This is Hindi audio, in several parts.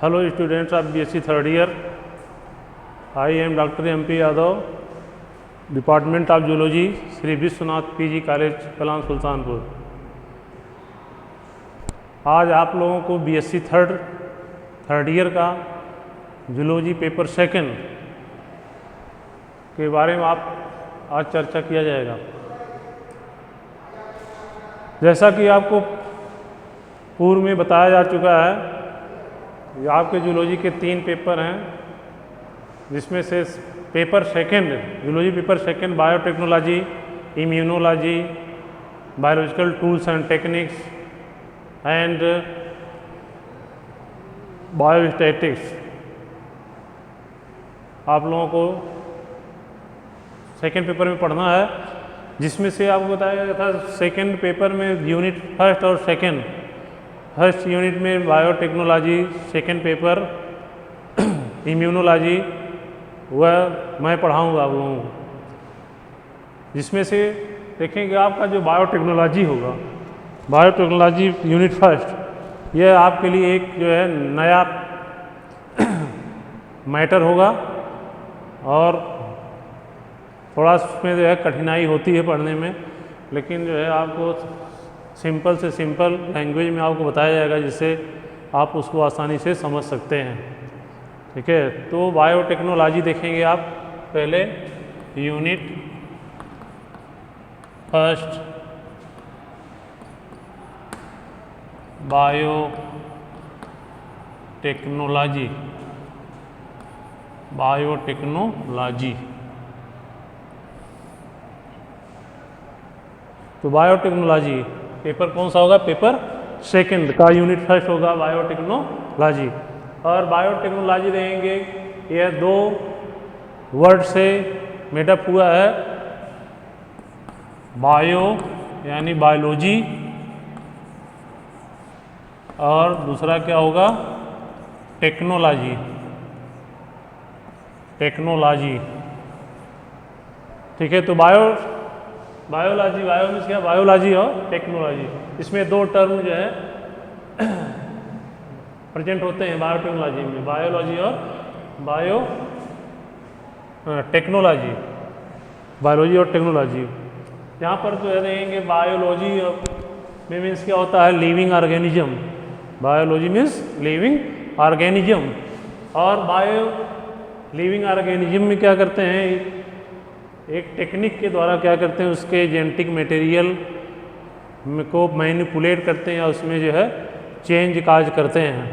Hello students of BSc third year. I am Dr. MP Yadav, Department of Zoology, Shri Vishwanath PG college Kalan Sultanpur. आज आप लोगों को BSc थर्ड ईयर का जूलॉजी पेपर सेकंड के बारे में आज चर्चा किया जाएगा। जैसा कि आपको पूर्व में बताया जा चुका है, ये आपके जूलॉजी के 3 पेपर हैं, जिसमें से paper second, zoology paper second biotechnology, immunology, biological tools and techniques and biostatics आप लोगों को सेकंड पेपर में पढ़ना है, जिसमें से आपको बताया गया था सेकंड पेपर में यूनिट फर्स्ट और सेकंड। फर्स्ट यूनिट में बायोटेक्नोलॉजी, सेकंड पेपर इम्यूनोलॉजी, वह मैं पढ़ाऊँगा आप लोगों को। जिसमें से देखेंगे आपका जो बायोटेक्नोलॉजी होगा, बायोटेक्नोलॉजी यूनिट फर्स्ट, यह आपके लिए एक जो है नया मैटर होगा और थोड़ा उसमें जो है कठिनाई होती है पढ़ने में, लेकिन जो है आपको सिंपल से सिंपल लैंग्वेज में आपको बताया जाएगा, जिससे आप उसको आसानी से समझ सकते हैं। ठीक है, तो बायोटेक्नोलॉजी देखेंगे आप पहले। Unit first biotechnology, biotechnology. तो बायोटेक्नोलॉजी पेपर कौन सा होगा? पेपर सेकंड का यूनिट फर्स्ट होगा बायोटेक्नोलॉजी। और बायोटेक्नोलॉजी देंगे, यह 2 वर्ड से मेडअप हुआ है। बायो यानी बायोलॉजी, और दूसरा क्या होगा? Technology, technology. ठीक है, तो बायोलॉजी, बायो मीन्स क्या? बायोलॉजी और टेक्नोलॉजी, इसमें 2 टर्म जो है प्रेजेंट होते हैं बायोटेक्नोलॉजी में, बायोलॉजी और टेक्नोलॉजी, बायोलॉजी और टेक्नोलॉजी। यहाँ पर जो है देंगे बायोलॉजी में मीन्स क्या होता है? Living organism. Biology means living organism, और लिविंग ऑर्गेनिज्म में क्या करते हैं? एक टेक्निक के द्वारा क्या करते हैं? उसके जेनेटिक मटेरियल को मैनिपुलेट करते हैं या उसमें जो है चेंज काज करते हैं,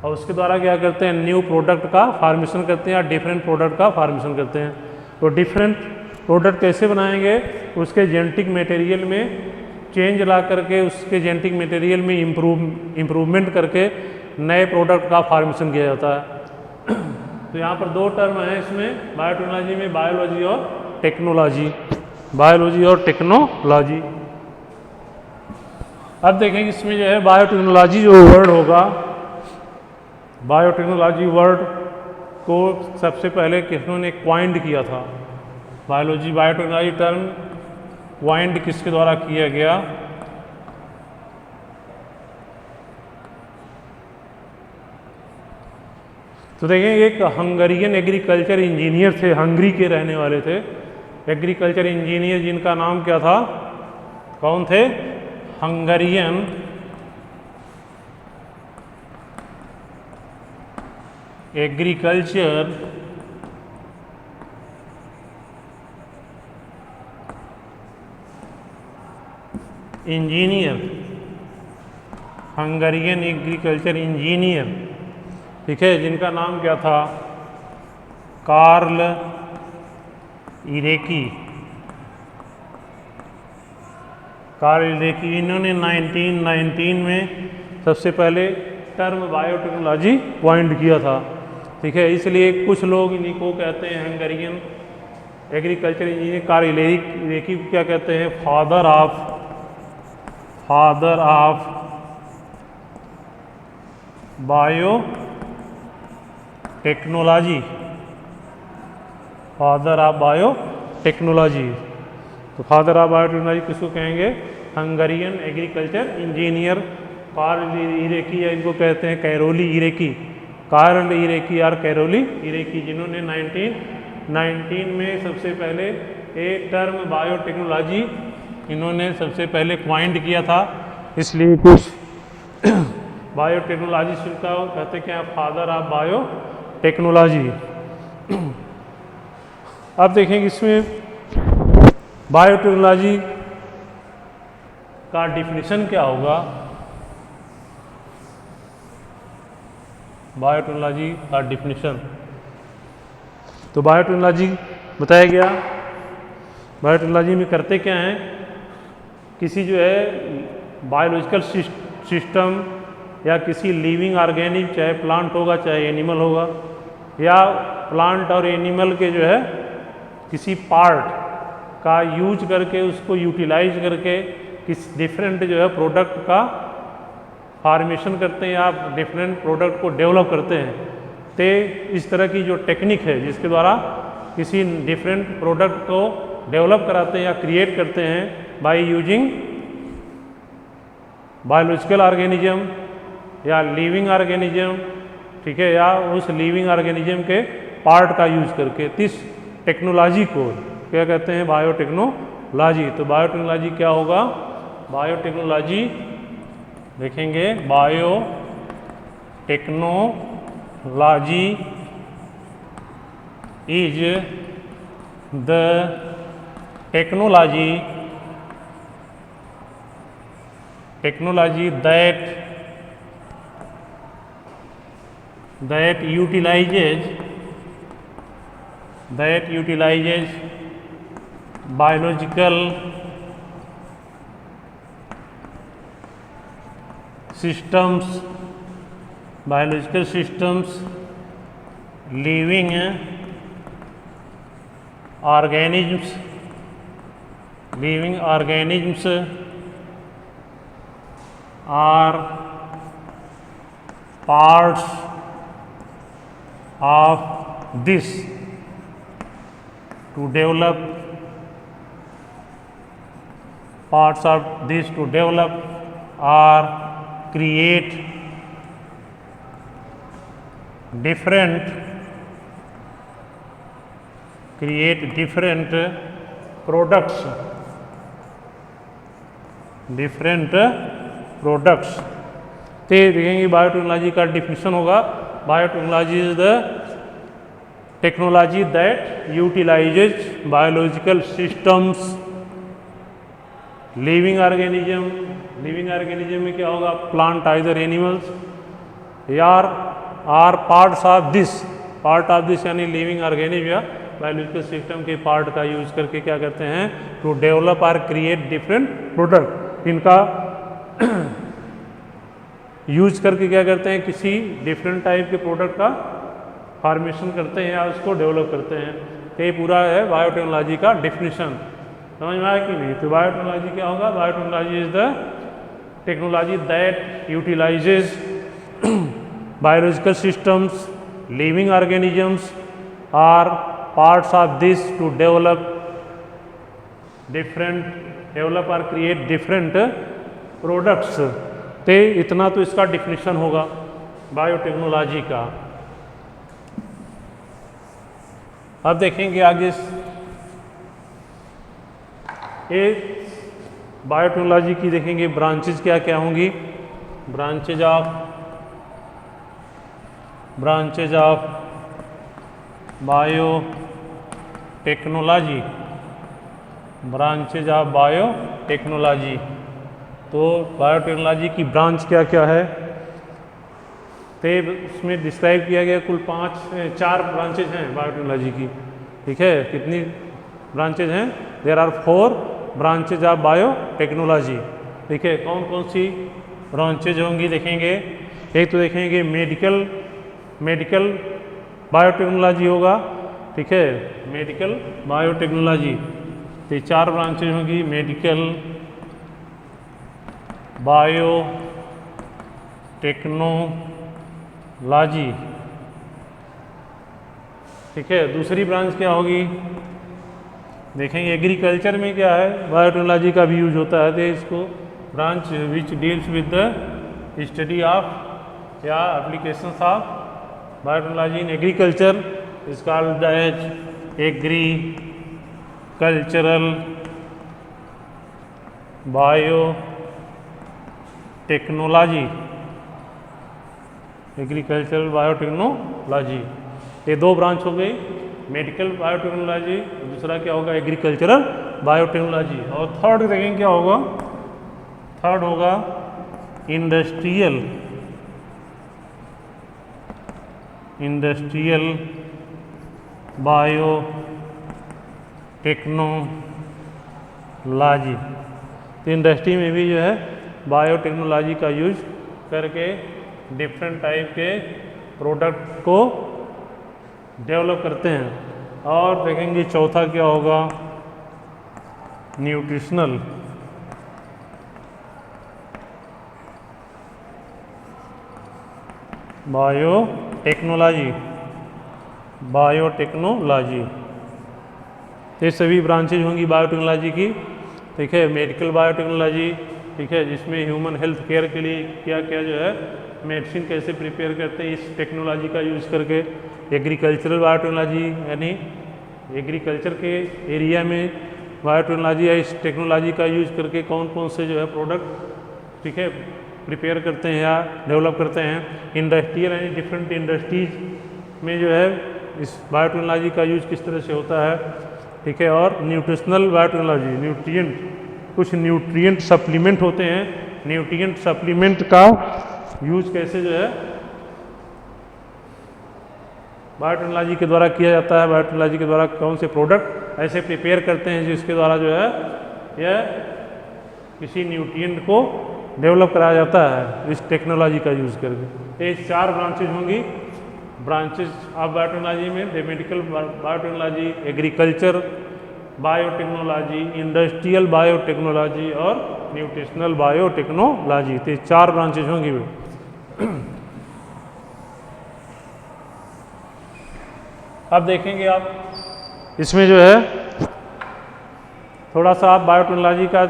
और उसके द्वारा क्या करते हैं? न्यू प्रोडक्ट का फॉर्मेशन करते हैं या डिफरेंट प्रोडक्ट का फॉर्मेशन करते हैं। तो डिफरेंट प्रोडक्ट कैसे बनाएंगे? उसके जेनेटिक मटेरियल में चेंज ला करके, उसके जेनेटिक मटेरियल में इम्प्रूवमेंट करके नए प्रोडक्ट का फॉर्मेशन किया जाता है। तो यहाँ पर 2 टर्म हैं इसमें बायोटेक्नोलॉजी में, बायोलॉजी और टेक्नोलॉजी, बायोलॉजी और टेक्नोलॉजी। अब देखेंगे इसमें जो है बायोटेक्नोलॉजी जो वर्ड होगा, बायोटेक्नोलॉजी वर्ड को सबसे पहले किन्होंने क्वाइंड किया था? बायोटेक्नोलॉजी टर्म क्वाइंड किसके द्वारा किया गया? तो देखेंगे एक हंगरियन एग्रीकल्चर इंजीनियर थे, हंगरी के रहने वाले थे एग्रीकल्चर इंजीनियर, जिनका नाम क्या था? कौन थे? Hungarian agriculture engineer, Hungarian agriculture engineer. ठीक है, जिनका नाम क्या था? कार्ल इरेकी। कार्ल इरेकी, इन्होंने 1919 में सबसे पहले टर्म बायोटेक्नोलॉजी पॉइंट किया था। ठीक है, इसलिए कुछ लोग इन्हीं को कहते हैं हंगरियन एग्रीकल्चर इंजीनियर। कार्ल इरेकी को क्या कहते हैं? Father of bio technology, father of biotechnology. तो फादर ऑफ बायोटेक्नोलॉजी किसको कहेंगे? हंगरियन एग्रीकल्चर इंजीनियर कार्ल इरेकी या इनको कहते हैं कैरोली इरेकी, कार्ल इरेकी और कैरोली इरेकी, जिन्होंने 1919 में सबसे पहले एक टर्म बायोटेक्नोलॉजी इन्होंने सबसे पहले क्वाइंड किया था। इसलिए कुछ बायोटेक्नोलॉजी का कहते क्या, फादर ऑफ बायोटेक्नोलॉजी। अब देखेंगे इसमें बायोटेक्नोलॉजी का डिफिनीशन क्या होगा। बायोटेक्नोलॉजी का डिफिनीशन, तो बायोटेक्नोलॉजी बताया गया, बायोटेक्नोलॉजी में करते क्या हैं, किसी जो है बायोलॉजिकल सिस्टम या किसी लिविंग ऑर्गेनिज्म, चाहे प्लांट होगा चाहे एनिमल होगा, या प्लांट और एनिमल के जो है किसी पार्ट का यूज करके उसको यूटिलाइज करके किस डिफरेंट जो है प्रोडक्ट का फॉर्मेशन करते हैं या डिफरेंट प्रोडक्ट को डेवलप करते हैं। तो इस तरह की जो टेक्निक है जिसके द्वारा किसी डिफरेंट प्रोडक्ट को डेवलप कराते हैं या क्रिएट करते हैं बाय यूजिंग बायोलॉजिकल ऑर्गेनिज्म या लिविंग ऑर्गेनिज्म, ठीक है, या उस लिविंग ऑर्गेनिज्म के पार्ट का यूज करके, इस टेक्नोलॉजी को क्या कहते हैं, बायोटेक्नोलॉजी। तो बायोटेक्नोलॉजी क्या होगा, बायोटेक्नोलॉजी देखेंगे, biotechnology is the technology that utilizes biological systems, living organisms are parts of this to develop or create different products, तो देखेंगे बायोटेक्नोलॉजी का डिफिनीशन होगा, biotechnology is the technology that utilizes biological systems, living organism में क्या होगा, प्लांट आइदर एनिमल्स, यार आर पार्ट ऑफ दिस यानी लिविंग ऑर्गेनिज्म या बायोलॉजिकल सिस्टम के पार्ट का यूज करके क्या करते हैं, टू डेवलप और क्रिएट डिफरेंट प्रोडक्ट, इनका यूज करके क्या करते हैं, किसी डिफरेंट टाइप के प्रोडक्ट का फॉर्मेशन करते हैं या उसको डेवलप करते हैं। तो ये पूरा है बायोटेक्नोलॉजी का डिफिनीशन, समझ में आया कि नहीं। तो बायोटेक्नोलॉजी क्या होगा, biotechnology is the technology that utilizes biological systems, living organisms or parts of this to develop और क्रिएट डिफरेंट प्रोडक्ट्स। तो इतना तो इसका डिफिनीशन होगा बायोटेक्नोलॉजी का। अब देखेंगे आगे ये बायोटेक्नोलॉजी की देखेंगे ब्रांचेज क्या क्या होंगी, ब्रांचेज ऑफ बायोटेक्नोलॉजी, तो बायोटेक्नोलॉजी की ब्रांच क्या क्या है, तो उसमें डिस्क्राइब किया गया कुल 4 ब्रांचेज हैं बायोटेक्नोलॉजी की, ठीक है। कितनी ब्रांचेज हैं, there are 4 branches of biotechnology, ठीक है। कौन कौन सी ब्रांचेज होंगी देखेंगे, एक तो देखेंगे मेडिकल बायोटेक्नोलॉजी होगा, ठीक है, मेडिकल बायोटेक्नोलॉजी। तो 4 ब्रांचेज होंगी, मेडिकल बायोटेक्नोलॉजी, ठीक है। दूसरी ब्रांच क्या होगी देखेंगे, एग्रीकल्चर में क्या है बायोटेक्नोलॉजी का भी यूज होता है, तो इसको branch which deals with the study of या applications of biotechnology in agriculture is called as agricultural biotechnology. Agricultural biotechnology, ये दो ब्रांच हो गई, मेडिकल बायोटेक्नोलॉजी, दूसरा क्या होगा एग्रीकल्चरल बायोटेक्नोलॉजी। और थर्ड देखेंगे क्या होगा, थर्ड होगा इंडस्ट्रियल बायोटेक्नोलॉजी। तो इंडस्ट्री में भी जो है बायोटेक्नोलॉजी का यूज करके डिफरेंट टाइप के प्रोडक्ट को डेवलप करते हैं। और देखेंगे चौथा क्या होगा, न्यूट्रिशनल बायोटेक्नोलॉजी। ये सभी ब्रांचेज होंगी बायोटेक्नोलॉजी की, ठीक है। मेडिकल बायोटेक्नोलॉजी, ठीक है, जिसमें ह्यूमन हेल्थ केयर के लिए क्या क्या जो है मेडिसिन कैसे प्रिपेयर करते हैं इस टेक्नोलॉजी का यूज़ करके। एग्रीकल्चरल बायोटेक्नोलॉजी यानी एग्रीकल्चर के एरिया में बायोटेक्नोलॉजी या इस टेक्नोलॉजी का यूज करके कौन कौन से जो है प्रोडक्ट, ठीक है, प्रिपेयर करते हैं या डेवलप करते हैं। इंडस्ट्रियल यानी डिफरेंट इंडस्ट्रीज में जो है इस बायोटेक्नोलॉजी का यूज किस तरह से होता है, ठीक है। और न्यूट्रिशनल बायोटेक्नोलॉजी, न्यूट्रिएंट, कुछ न्यूट्रिएंट सप्लीमेंट होते हैं, न्यूट्रिएंट सप्लीमेंट का यूज कैसे जो है बायोटेक्नोलॉजी के द्वारा किया जाता है। बायोटेक्नोलॉजी के द्वारा कौन से प्रोडक्ट ऐसे प्रिपेयर करते हैं जिसके द्वारा जो है यह किसी न्यूट्रिएंट को डेवलप कराया जाता है इस टेक्नोलॉजी का यूज़ करके। ये चार ब्रांचेज होंगी, ब्रांचेज ऑफ बायोटेक्नोलॉजी में medical biotechnology, agriculture biotechnology, industrial biotechnology और न्यूट्रिशनल बायोटेक्नोलॉजी। तो चार ब्रांचेज होंगी। अब देखेंगे आप इसमें जो है थोड़ा सा आप बायोटेक्नोलॉजी का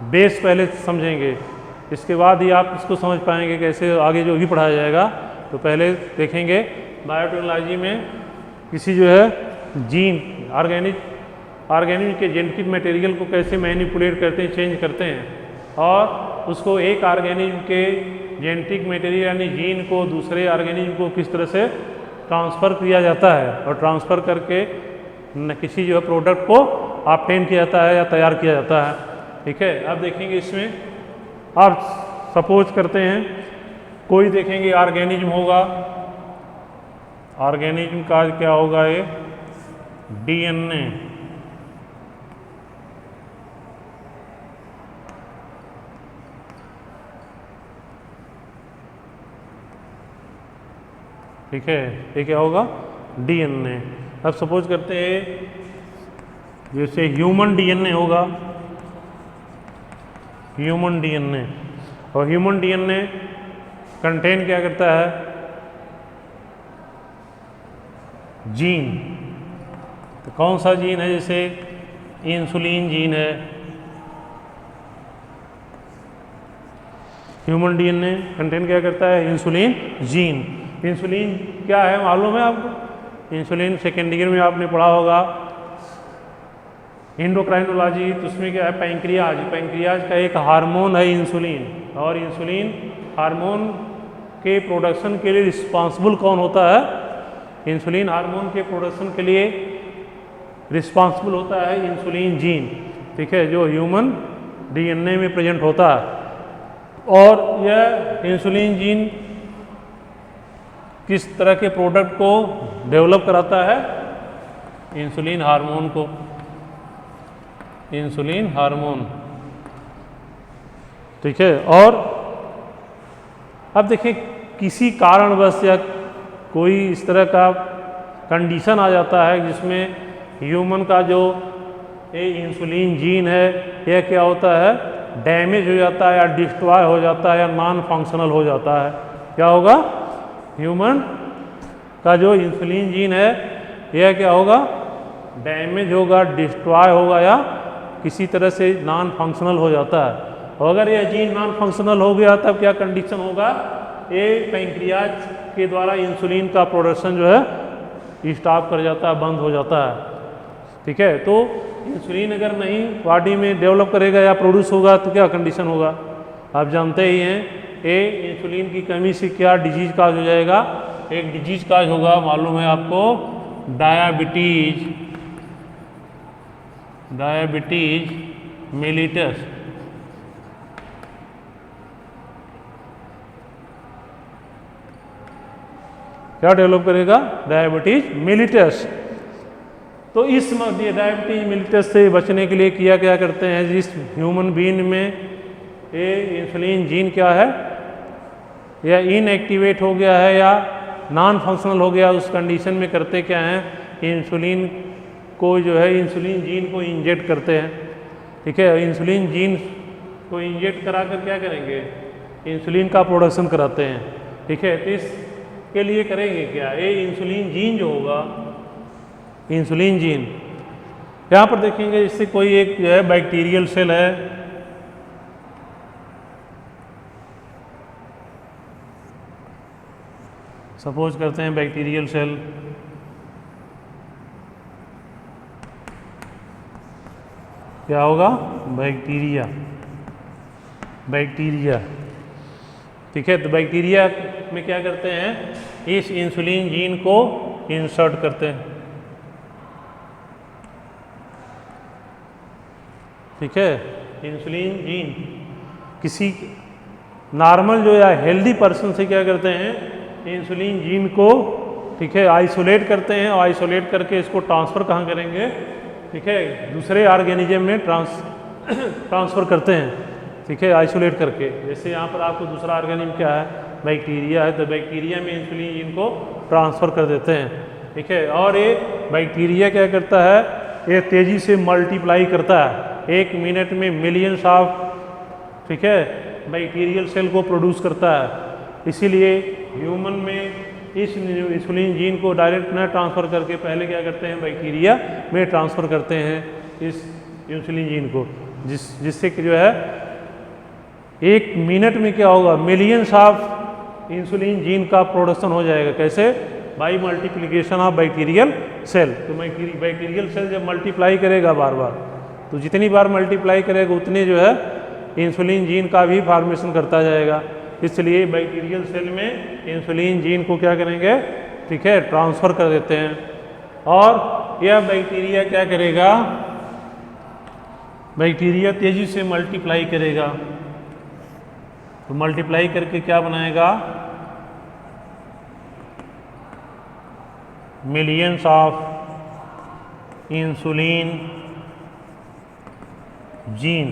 बेस पहले समझेंगे, इसके बाद ही आप इसको समझ पाएंगे कैसे आगे जो भी पढ़ाया जाएगा। तो पहले देखेंगे बायोटेक्नोलॉजी में किसी जो है जीन ऑर्गेनिक के जेनेटिक मटेरियल को कैसे मैनिपुलेट करते हैं, चेंज करते हैं, और उसको एक ऑर्गेनिज्म के जेनेटिक मटेरियल यानी जीन को दूसरे ऑर्गेनिज्म को किस तरह से ट्रांसफ़र किया जाता है और ट्रांसफ़र करके किसी जो है प्रोडक्ट को ऑब्टेन किया जाता है या तैयार किया जाता है, ठीक है। अब देखेंगे इसमें आप सपोज करते हैं कोई देखेंगे ऑर्गेनिज्म होगा, ऑर्गेनिज्म का क्या होगा ये डीएनए, ठीक है, ये क्या होगा डीएनए। अब सपोज करते हैं जैसे ह्यूमन डीएनए होगा, ह्यूमन डीएनए, और ह्यूमन डीएनए कंटेन क्या करता है जीन। तो कौन सा जीन है, जैसे इंसुलिन जीन है, ह्यूमन डीएनए कंटेन क्या करता है इंसुलिन जीन। इंसुलिन क्या है मालूम है आपको, इंसुलिन सेकेंड ईयर में आपने पढ़ा होगा एंडोक्राइनोलॉजी, तो उसमें क्या है पैंक्रियाज, पैंक्रियाज का एक हार्मोन है इंसुलिन, और इंसुलिन हार्मोन के प्रोडक्शन के लिए रिस्पांसिबल कौन होता है, इंसुलिन हार्मोन के प्रोडक्शन के लिए रिस्पांसिबल होता है इंसुलिन जीन, ठीक है, जो ह्यूमन डीएनए में प्रेजेंट होता है। और यह इंसुलिन जीन किस तरह के प्रोडक्ट को डेवलप कराता है, इंसुलिन हार्मोन को, इंसुलिन हार्मोन, ठीक है। और अब देखिए किसी कारणवश या कोई इस तरह का कंडीशन आ जाता है जिसमें ह्यूमन का जो ये इंसुलिन जीन है यह क्या होता है डैमेज हो जाता है या डिस्ट्रॉय हो जाता है या नॉन फंक्शनल हो जाता है। क्या होगा, ह्यूमन का जो इंसुलिन जीन है यह क्या होगा डैमेज होगा, डिस्ट्रॉय होगा या किसी तरह से नॉन फंक्शनल हो जाता है। और अगर यह जीन नॉन फंक्शनल हो गया तब क्या कंडीशन होगा, ये पैंक्रियाज के द्वारा इंसुलिन का प्रोडक्शन जो है स्टॉप कर जाता है, बंद हो जाता है। ठीक है, तो इंसुलिन अगर नहीं बॉडी में डेवलप करेगा या प्रोड्यूस होगा तो क्या कंडीशन होगा, आप जानते ही हैं। ये इंसुलिन की कमी से क्या डिजीज काज हो जाएगा, एक डिजीज काज होगा, मालूम है आपको, डायबिटीज, डायबिटीज मेलिटस। क्या डेवलप करेगा, डायबिटीज मेलिटस। तो इस डायबिटीज मेलिटस से बचने के लिए क्या क्या करते हैं, जिस ह्यूमन बीइंग में ये इंसुलिन जीन क्या है, या इनएक्टिवेट हो गया है या नॉन फंक्शनल हो गया, उस कंडीशन में करते क्या हैं, इंसुलिन को जो है इंसुलिन जीन को इंजेक्ट करते हैं। ठीक है, इंसुलिन जीन को इंजेक्ट करा कर क्या करेंगे, इंसुलिन का प्रोडक्शन कराते हैं। ठीक है, तो इसके लिए करेंगे क्या, ये इंसुलिन जीन जो होगा, इंसुलिन जीन यहाँ पर देखेंगे, इससे कोई एक जो है बैक्टीरियल सेल है, सपोज करते हैं बैक्टीरियल सेल, क्या होगा, बैक्टीरिया, बैक्टीरिया। ठीक है, तो बैक्टीरिया में क्या करते हैं, इस इंसुलिन जीन को इंसर्ट करते हैं। ठीक है, इंसुलिन जीन किसी नॉर्मल जो या हेल्दी पर्सन से क्या करते हैं, इंसुलिन जीन को, ठीक है, आइसोलेट करते हैं, और आइसोलेट करके इसको ट्रांसफ़र कहाँ करेंगे, ठीक है, दूसरे ऑर्गेनिज्म में ट्रांसफ़र करते हैं। ठीक है, आइसोलेट करके, जैसे यहाँ पर आपको दूसरा ऑर्गेनिज्म क्या है, बैक्टीरिया है, तो बैक्टीरिया में इंसुलिन जीन को ट्रांसफ़र कर देते हैं। ठीक है, और ये बैक्टीरिया क्या करता है, ये तेज़ी से मल्टीप्लाई करता है, 1 मिनट में मिलियंस ऑफ, ठीक है, बैक्टीरियल सेल को प्रोड्यूस करता है। इसीलिए ह्यूमन में इस इंसुलिन जीन को डायरेक्ट न ट्रांसफ़र करके पहले क्या करते हैं, बैक्टीरिया में ट्रांसफ़र करते हैं इस इंसुलिन जीन को, जिससे कि जो है 1 मिनट में क्या होगा, मिलियंस ऑफ इंसुलिन जीन का प्रोडक्शन हो जाएगा। कैसे, by multiplication of bacterial cell. तो बैक्टीरियल सेल जब मल्टीप्लाई करेगा बार बार, तो जितनी बार मल्टीप्लाई करेगा उतने जो है इंसुलिन जीन का भी फॉर्मेशन करता जाएगा। इसलिए बैक्टीरियल सेल में इंसुलिन जीन को क्या करेंगे, ठीक है, ट्रांसफ़र कर देते हैं। और यह बैक्टीरिया क्या करेगा, बैक्टीरिया तेज़ी से मल्टीप्लाई करेगा, तो मल्टीप्लाई करके क्या बनाएगा, मिलियंस ऑफ इंसुलिन जीन,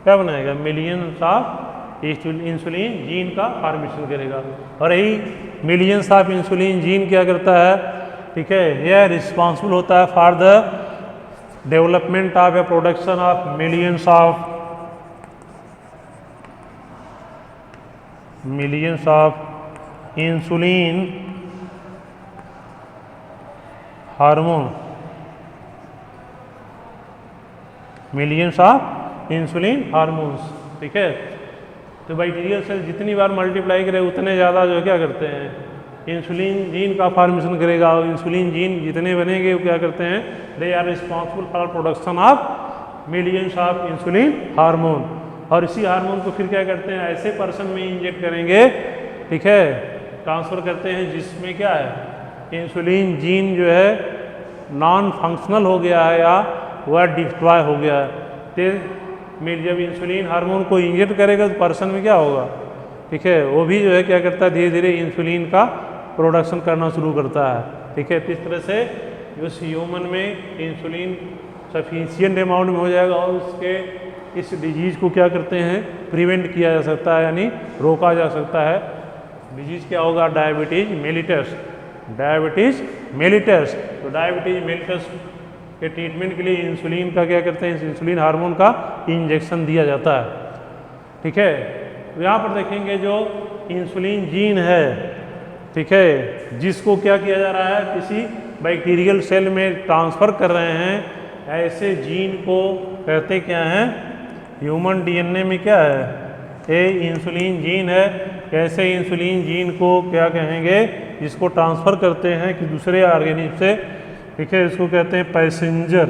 क्या बनाएगा, मिलियंस ऑफ इंसुलिन जीन का फॉर्मेशन करेगा। और यही मिलियंस ऑफ इंसुलिन जीन क्या करता है, ठीक है, यह रिस्पॉन्सिबल होता है for the development of A production of millions of insulin hormone, millions of insulin hormones. ठीक है, तो बैक्टीरियल सेल जितनी बार मल्टीप्लाई करे उतने ज़्यादा जो क्या करते हैं, इंसुलिन जीन का फॉर्मेशन करेगा। और इंसुलिन जीन जितने बनेंगे वो क्या करते हैं, they are responsible for production of millions of insulin hormone. और इसी हार्मोन को फिर क्या करते हैं, ऐसे पर्सन में इंजेक्ट करेंगे, ठीक है, ट्रांसफ़र करते हैं जिसमें क्या है, इंसुलिन जीन जो है नॉन फंक्शनल हो गया है या वह डिस्ट्रॉय हो गया है। में जब इंसुलिन हार्मोन को इंजेक्ट करेगा तो पर्सन में क्या होगा, ठीक है, वो भी जो है क्या करता है, धीरे धीरे इंसुलिन का प्रोडक्शन करना शुरू करता है। ठीक है, तो इस तरह से जो ह्यूमन में इंसुलिन सफिशिएंट अमाउंट में हो जाएगा और उसके इस डिजीज़ को क्या करते हैं, प्रिवेंट किया जा सकता है, यानी रोका जा सकता है। डिजीज़ क्या होगा, डायबिटीज़ मेलिटस, डायबिटीज़ मेलिटस। तो डायबिटीज़ मेलिटस के ट्रीटमेंट के लिए इंसुलिन का क्या करते हैं, इंसुलिन हार्मोन का इंजेक्शन दिया जाता है। ठीक है, तो यहाँ पर देखेंगे जो इंसुलिन जीन है, ठीक है, जिसको क्या किया जा रहा है, किसी बैक्टीरियल सेल में ट्रांसफ़र कर रहे हैं, ऐसे जीन को कहते क्या हैं, ह्यूमन डीएनए में क्या है, ये इंसुलिन जीन है। कैसे इंसुलिन जीन को क्या कहेंगे, इसको ट्रांसफ़र करते हैं कि दूसरे ऑर्गेनिज्म से, ठीक है, इसको कहते हैं पैसेंजर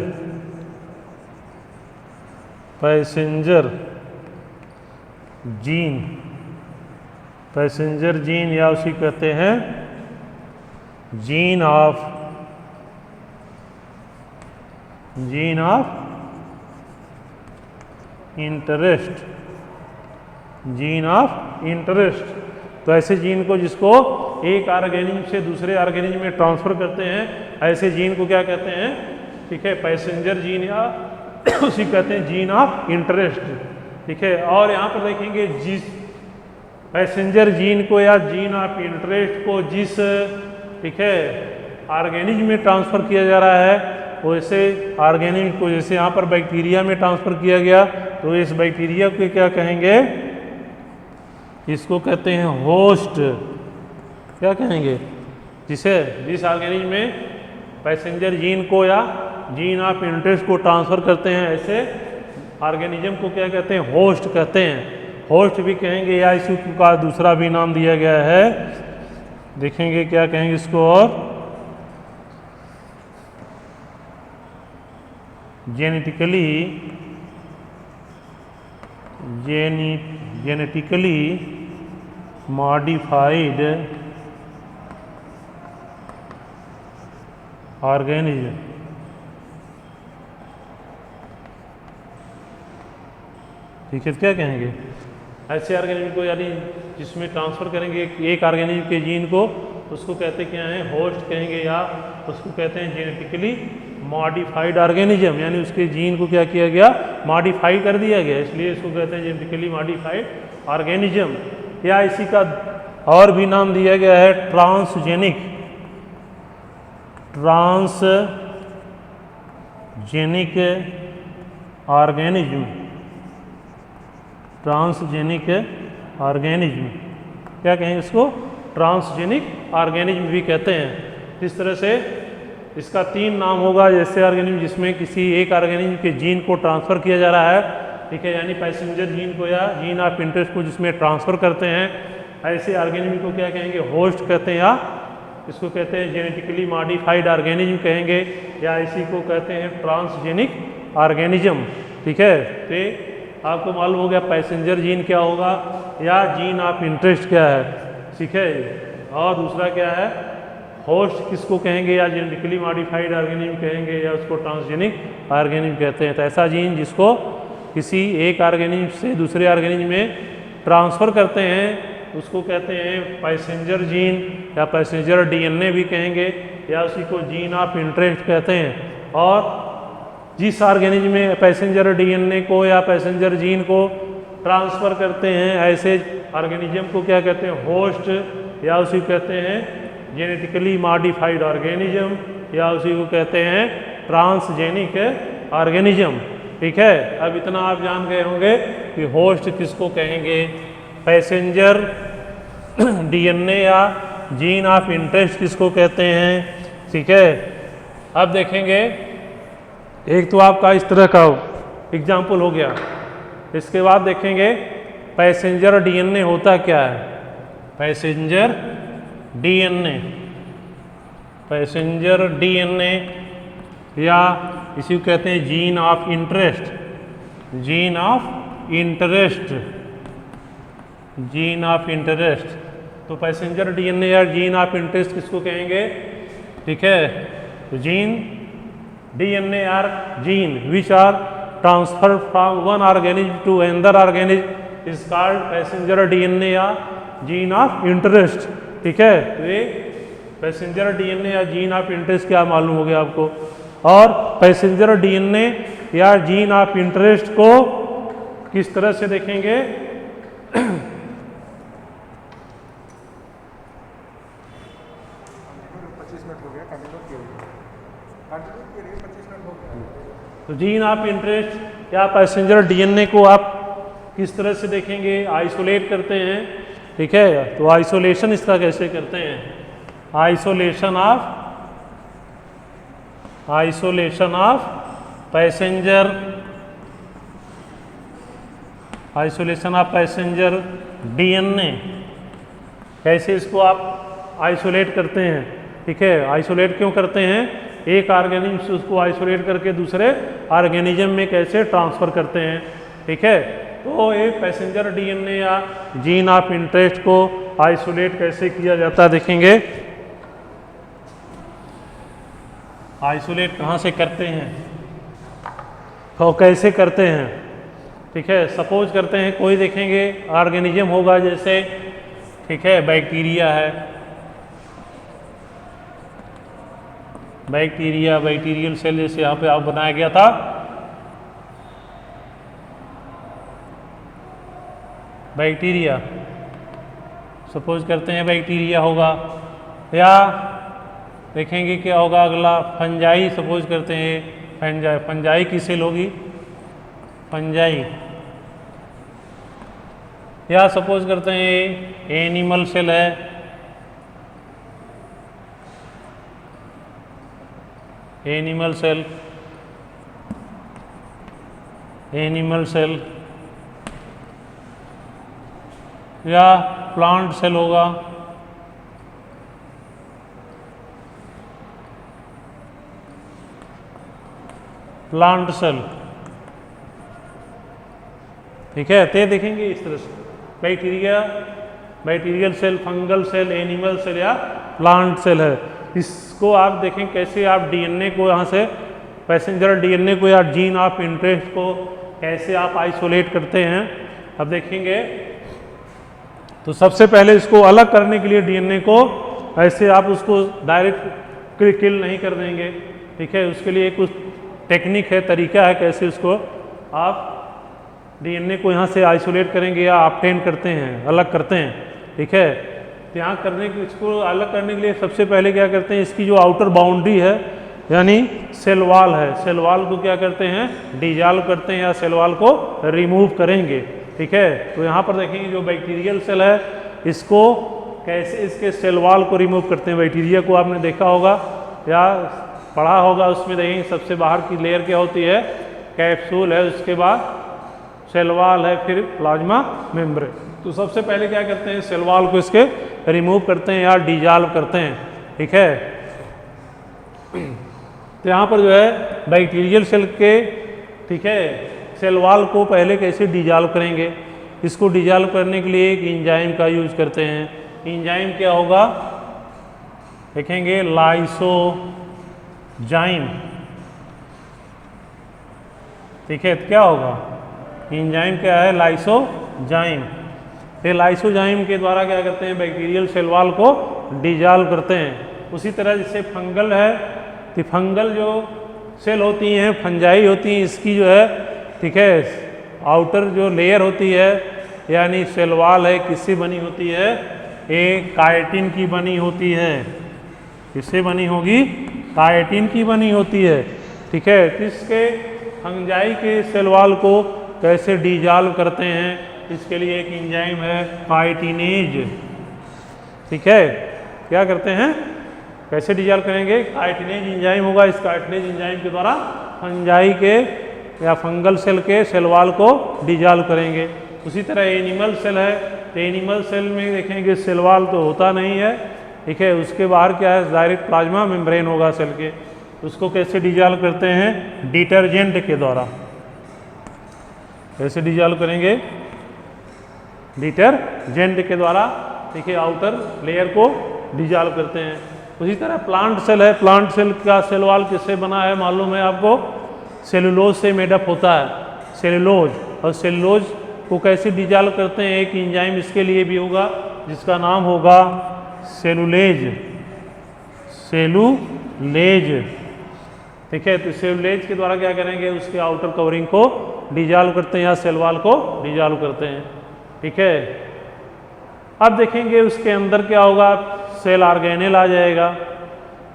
जीन या उसी कहते हैं जीन ऑफ इंटरेस्ट। तो ऐसे जीन को जिसको एक ऑर्गेनिज्म से दूसरे ऑर्गेनिज्म में ट्रांसफ़र करते हैं, ऐसे जीन को क्या कहते हैं, ठीक है, पैसेंजर जीन या उसी कहते हैं जीन ऑफ इंटरेस्ट, ठीक है। और यहाँ पर देखेंगे जिस पैसेंजर जीन को या जीन ऑफ इंटरेस्ट को जिस, ठीक है, ऑर्गेनिज्म में ट्रांसफ़र किया जा रहा है, वैसे ऑर्गेनिज्म को जैसे यहाँ पर बैक्टीरिया में ट्रांसफ़र किया गया, तो इस बैक्टीरिया को क्या कहेंगे, इसको कहते हैं होस्ट। क्या कहेंगे, जिस ऑर्गेनिज्म में पैसेंजर जीन को या जीन ऑफ इंटरेस्ट को ट्रांसफ़र करते हैं, ऐसे ऑर्गेनिज्म को क्या कहते हैं, होस्ट कहते हैं। होस्ट भी कहेंगे या इसी का दूसरा भी नाम दिया गया है, देखेंगे क्या कहेंगे इसको, और जेनेटिकली मॉडिफाइड ऑर्गेनिज्म, ठीक है। क्या कहेंगे, ऐसे ऑर्गेनिज्म को, यानी जिसमें ट्रांसफ़र करेंगे एक ऑर्गेनिज्म के जीन को, उसको कहते क्या हैं, होस्ट कहेंगे, या उसको कहते हैं जेनेटिकली मॉडिफाइड ऑर्गेनिज्म, यानी उसके जीन को क्या किया गया, मॉडिफाई कर दिया गया, इसलिए इसको कहते हैं जेनेटिकली मॉडिफाइड ऑर्गेनिज्म। या इसी का और भी नाम दिया गया है ट्रांसजेनिक ऑर्गेनिज्म, क्या कहेंगे इसको, ट्रांसजेनिक ऑर्गेनिज्म भी कहते हैं। इस तरह से इसका 3 नाम होगा, जैसे ऑर्गेनिज्म जिसमें किसी एक ऑर्गेनिज्म के जीन को ट्रांसफ़र किया जा रहा है, ठीक है, यानी पैसेंजर जीन को या जीन ऑफ इंटरेस्ट को जिसमें ट्रांसफ़र करते हैं, ऐसे ऑर्गेनिज्म को क्या कहेंगे, होस्ट कहते हैं, या इसको कहते हैं जेनेटिकली मॉडिफाइड ऑर्गेनिज्म कहेंगे, या इसी को कहते हैं ट्रांसजेनिक ऑर्गेनिज्म, ठीक है। तो आपको मालूम हो गया पैसेंजर जीन क्या होगा या जीन ऑफ इंटरेस्ट क्या है, ठीक है। और दूसरा क्या है, होस्ट किसको कहेंगे, या जेनेटिकली मॉडिफाइड ऑर्गेनिज्म कहेंगे, या उसको ट्रांसजेनिक ऑर्गेनिज्म कहते हैं। तो ऐसा जीन जिसको किसी एक ऑर्गेनिज्म से दूसरे ऑर्गेनिज्म में ट्रांसफ़र करते हैं, उसको कहते हैं पैसेंजर जीन या पैसेंजर डीएनए भी कहेंगे, या उसी को जीन ऑफ इंटरेस्ट कहते हैं। और जिस ऑर्गेनिज्म में पैसेंजर डीएनए को या पैसेंजर जीन को ट्रांसफ़र करते हैं, ऐसे ऑर्गेनिज्म को क्या कहते हैं, होस्ट, या उसी को कहते हैं जेनेटिकली मॉडिफाइड ऑर्गेनिज्म, या उसी को कहते हैं ट्रांसजेनिक ऑर्गेनिज्म, ठीक है। अब इतना आप जान गए होंगे कि होस्ट किसको कहेंगे, पैसेंजर डीएनए या जीन ऑफ इंटरेस्ट किसको कहते हैं, ठीक है। अब देखेंगे, एक तो आपका इस तरह का एग्जाम्पल हो गया, इसके बाद देखेंगे पैसेंजर डीएनए होता क्या है। पैसेंजर डीएनए या इसी को कहते हैं जीन ऑफ इंटरेस्ट। तो पैसेंजर डीएनए या जीन ऑफ इंटरेस्ट किसको कहेंगे, ठीक है। तो gene DNA or gene which are transfer from one organism to another organism is called passenger DNA या जीन ऑफ इंटरेस्ट, ठीक है। तो ये पैसेंजर डीएनए या जीन ऑफ इंटरेस्ट क्या मालूम हो गया आपको। और पैसेंजर डीएनए या जीन ऑफ इंटरेस्ट को किस तरह से देखेंगे, तो जीन ऑफ इंटरेस्ट या पैसेंजर डीएनए को आप किस तरह से देखेंगे, आइसोलेट करते हैं, ठीक है। तो आइसोलेशन इसका कैसे करते हैं, isolation of passenger isolation of passenger DNA, कैसे इसको आप आइसोलेट करते हैं, ठीक है। आइसोलेट क्यों करते हैं, एक ऑर्गेनिज्म से उसको आइसोलेट करके दूसरे ऑर्गेनिज्म में कैसे ट्रांसफ़र करते हैं, ठीक है। तो एक पैसेंजर डीएनए या जीन ऑफ इंटरेस्ट को आइसोलेट कैसे किया जाता है देखेंगे। आइसोलेट कहाँ से करते हैं तो कैसे करते हैं, ठीक है। सपोज करते हैं कोई देखेंगे ऑर्गेनिज्म होगा जैसे, ठीक है, बैक्टीरिया है, बैक्टीरिया, बैक्टीरियल सेल जैसे यहाँ पे आप बनाया गया था, बैक्टीरिया, सपोज करते हैं बैक्टीरिया होगा। या देखेंगे क्या होगा अगला, फंजाई, सपोज करते हैं फंजाई, फंजाई की सेल होगी, फंजाई। या सपोज करते हैं एनिमल सेल है, एनिमल सेल, एनिमल सेल। या प्लांट सेल होगा, प्लांट सेल, ठीक है। ते देखेंगे इस तरह से bacteria, bacterial cell, fungal cell, animal cell या प्लांट सेल है। इसको आप देखें कैसे आप डीएनए को यहाँ से, पैसेंजर डीएनए को या जीन ऑफ इंटरेस्ट को कैसे आप आइसोलेट करते हैं। अब देखेंगे तो सबसे पहले इसको अलग करने के लिए डीएनए को ऐसे आप उसको डायरेक्ट किल नहीं कर देंगे, ठीक है। उसके लिए कुछ टेक्निक है, तरीका है कैसे उसको आप डीएनए को यहाँ से आइसोलेट करेंगे या ऑब्टेन करते हैं, अलग करते हैं, ठीक है। तो यहाँ करने के, इसको अलग करने के लिए सबसे पहले क्या करते हैं, इसकी जो आउटर बाउंड्री है यानी सेल वॉल है, सेल वॉल को क्या करते हैं, डिजॉल्व करते हैं या सेल वॉल को रिमूव करेंगे, ठीक है। तो यहाँ पर देखेंगे जो बैक्टीरियल सेल है इसको कैसे इसके सेल वॉल को रिमूव करते हैं। बैक्टीरिया को आपने देखा होगा या पढ़ा होगा, उसमें देखेंगे सबसे बाहर की लेयर क्या होती है, कैप्सूल है, उसके बाद सेल वॉल है, फिर प्लाज्मा मेम्ब्रेन। तो सबसे पहले क्या करते हैं, सेल वॉल को इसके रिमूव करते हैं या डिजॉल्व करते हैं, ठीक है। तो यहाँ पर जो है बैक्टीरियल सेल के, ठीक है, सेल वॉल को पहले कैसे डिजॉल्व करेंगे। इसको डिजॉल्व करने के लिए एक एंजाइम का यूज करते हैं। एंजाइम क्या होगा देखेंगे, लाइसोजाइम, ठीक है। तो क्या होगा, एंजाइम क्या है, लाइसोजाइम। ये लाइसोजाइम के द्वारा क्या करते हैं, बैक्टीरियल सेल वॉल को डिजॉल्व करते हैं। उसी तरह जैसे फंगल है, तो फंगल जो सेल होती हैं, फंजाई होती हैं, इसकी जो है, ठीक है, आउटर जो लेयर होती है यानी सेल वॉल है, किससे बनी होती है, एक काइटिन की बनी होती है। किससे बनी होगी, काइटिन की बनी होती है, ठीक है। किसके, फंजाई के सेल वॉल को कैसे डिजॉल्व करते हैं, इसके लिए एक एंजाइम है काइटिनेज, ठीक है। क्या करते हैं, कैसे डिजॉल्व करेंगे, काइटिनेज एंजाइम होगा। इस काइटिनेज एंजाइम के द्वारा फंजाई के या फंगल सेल के सेल वॉल को डिजॉल्व करेंगे। उसी तरह एनिमल सेल है, तो एनिमल सेल में देखेंगे सेल वॉल तो होता नहीं है, ठीक है। उसके बाहर क्या है, डायरेक्ट प्लाज्मा मेम्ब्रेन होगा सेल के। उसको कैसे डिजॉल्व करते हैं, डिटर्जेंट के द्वारा। कैसे डिजॉल्व करेंगे, डिटर्जेंट के द्वारा, ठीक है, आउटर लेयर को डिजॉल्व करते हैं। उसी तरह प्लांट सेल है, प्लांट सेल का सेल वॉल किससे बना है मालूम है आपको, सेलुलोज से मेडअप होता है, सेलुलोज। और सेलुलोज को कैसे डिजॉल्व करते हैं, एक एंजाइम इसके लिए भी होगा जिसका नाम होगा सेलुलेज, सेलुलेज, ठीक है। तो सेलुलेज के द्वारा क्या करेंगे, उसके आउटर कवरिंग को डिजॉल्व करते हैं या सेल वॉल को डिजॉल्व करते हैं, ठीक है। अब देखेंगे उसके अंदर क्या होगा, सेल ऑर्गेनेल आ जाएगा,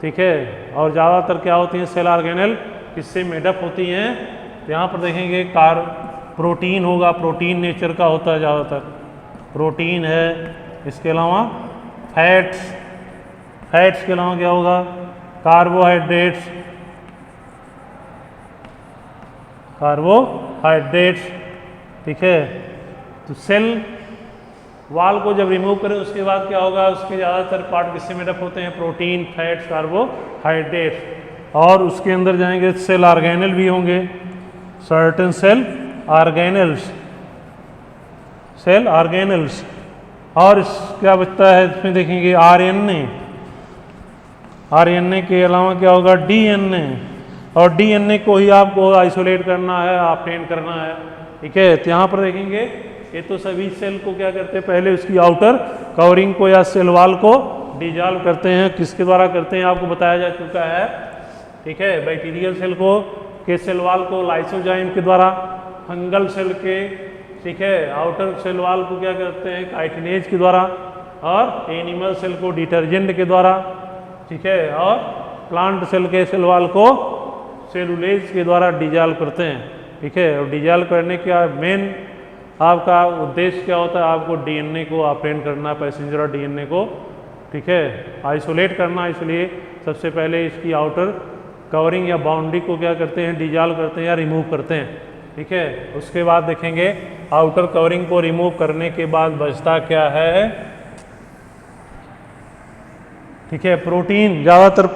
ठीक है। और ज़्यादातर क्या होती हैं सेल ऑर्गेनेल, किससे मेडअप होती हैं, तो यहाँ पर देखेंगे प्रोटीन होगा, प्रोटीन नेचर का होता है ज़्यादातर, प्रोटीन है। इसके अलावा फैट्स, फैट्स के अलावा क्या होगा, कार्बोहाइड्रेट्स, कार्बोहाइड्रेट्स, ठीक है। तो सेल वाल को जब रिमूव करें उसके बाद क्या होगा, उसके ज़्यादातर पार्ट किससे मेडअप होते हैं, प्रोटीन, फैट्स, कार्बोहाइड्रेट, और उसके अंदर जाएंगे सेल ऑर्गेनल भी होंगे, certain cell organelles, cell organelles. और क्या बचता है इसमें देखेंगे आरएनए, आरएनए के अलावा क्या होगा, डीएनए, और डीएनए को ही आपको आइसोलेट करना है, ऑब्टेन करना है, ठीक है। तो यहाँ पर देखेंगे ये तो सभी सेल को क्या करते हैं, पहले उसकी आउटर कवरिंग को या सेल वाल को डिजॉल्व करते हैं, किसके द्वारा करते हैं आपको बताया जा चुका है, ठीक है। बैक्टीरियल सेल को के सेल वाल को लाइसोजाइम के द्वारा, फंगल सेल के, ठीक है, आउटर सेल वाल को क्या करते हैं, काइटिनेज के द्वारा, और एनिमल सेल को डिटर्जेंट के द्वारा, ठीक है, और प्लांट सेल के सेल वाल को सेलुलेज के द्वारा डिजॉल्व करते हैं, ठीक है। और डिजॉल्व करने का मेन आपका उद्देश्य क्या होता है, आपको डीएनए को ऑब्टेन करना, पैसेंजर और डीएनए को, ठीक है, आइसोलेट करना। इसलिए सबसे पहले इसकी आउटर कवरिंग या बाउंड्री को क्या करते हैं, डिजॉल्व करते हैं या रिमूव करते हैं, ठीक है। उसके बाद देखेंगे आउटर कवरिंग को रिमूव करने के बाद बचता क्या है, ठीक है, प्रोटीन। ज़्यादातर,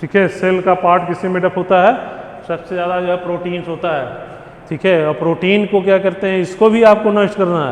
ठीक है, सेल का पार्ट किससे मेडअप होता है, सबसे ज़्यादा जो है प्रोटीन्स होता है, ठीक है। और प्रोटीन को क्या करते हैं, इसको भी आपको नष्ट करना है।